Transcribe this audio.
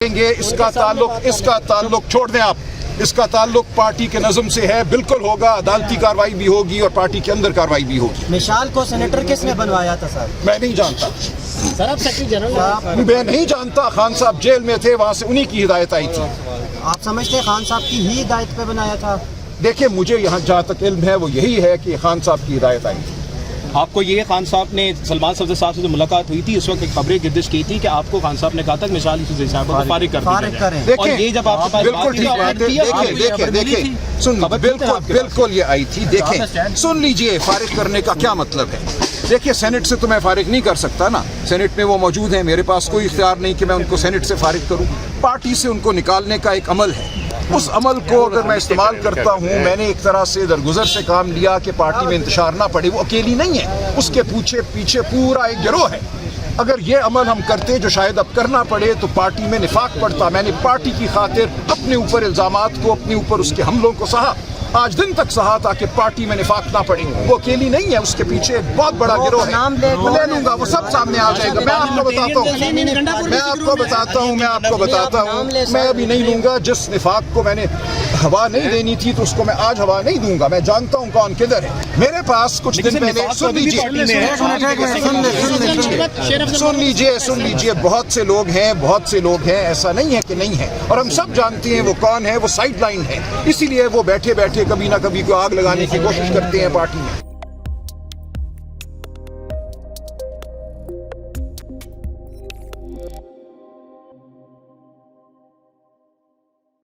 اس کا تعلق چھوڑ دیں آپ. اس کا تعلق پارٹی کے نظم سے ہے. بالکل ہوگا, عدالتی کاروائی بھی ہوگی اور پارٹی کے اندر کاروائی بھی ہوگی. مشال کو سینیٹر کس نے بنوایا تھا سر؟ میں نہیں جانتا. سر آپ سیکرٹری جنرل میں نہیں جانتا. خان صاحب جیل میں تھے, وہاں سے انہی کی ہدایت آئی تھی. آپ سمجھتے ہیں خان صاحب کی ہی ہدایت پہ بنایا تھا؟ دیکھیں مجھے یہاں جہاں تک علم ہے وہ یہی ہے کہ خان صاحب کی ہدایت آئی تھی. آپ کو یہ خان صاحب نے سلمان صفدر صاحب سے جو ملاقات ہوئی تھی اس وقت ایک خبریں گردش کی تھی کہ آپ کو خان صاحب نے کہا تھا کہ مشال یوسفزئی صاحب کو فارغ کر دیں. دیکھیں یہ جب آپ کے پاس بالکل ٹھیک بات ہے. دیکھیں سن بالکل یہ آئی تھی. دیکھیں سن لیجئے, فارغ کرنے کا کیا مطلب ہے. دیکھیے سینٹ سے تو میں فارغ نہیں کر سکتا نا. سینٹ میں وہ موجود ہیں, میرے پاس کوئی اختیار نہیں کہ میں ان کو سینٹ سے فارغ کروں. پارٹی سے ان کو نکالنے کا ایک عمل ہے. اس عمل کو اگر میں استعمال کرتا ہوں, میں نے ایک طرح سے درگزر سے کام لیا کہ پارٹی میں انتشار نہ پڑے. وہ اکیلی نہیں ہے, اس کے پیچھے پورا ایک گروہ ہے. اگر یہ عمل ہم کرتے جو شاید اب کرنا پڑے تو پارٹی میں نفاق پڑتا. میں نے پارٹی کی خاطر اپنے اوپر الزامات کو, اپنے اوپر اس کے حملوں کو سہا, آج دن تک سہا تاکہ پارٹی میں نفاق نہ پڑے. وہ اکیلی نہیں ہے, اس کے پیچھے ایک بہت بڑا گروہ ہے. لے لوں گا, وہ سب سامنے آ جائے گا. میں آپ کو بتاتا ہوں میں ابھی نہیں لوں گا. جس نفاق کو میں نے ہوا نہیں دینی تھی تو اس کو میں آج ہوا نہیں دوں گا. میں جانتا ہوں کون کدھر ہے. میرے پاس کچھ دن پہلے سن لیجیے بہت سے لوگ ہیں, ایسا نہیں ہے کہ نہیں ہے, اور ہم سب جانتے ہیں وہ کون ہے. وہ سائیڈ لائن ہے, اسی لیے وہ بیٹھے کبھی نہ کبھی کو آگ لگانے کی کوشش کرتے ہیں پارٹی میں.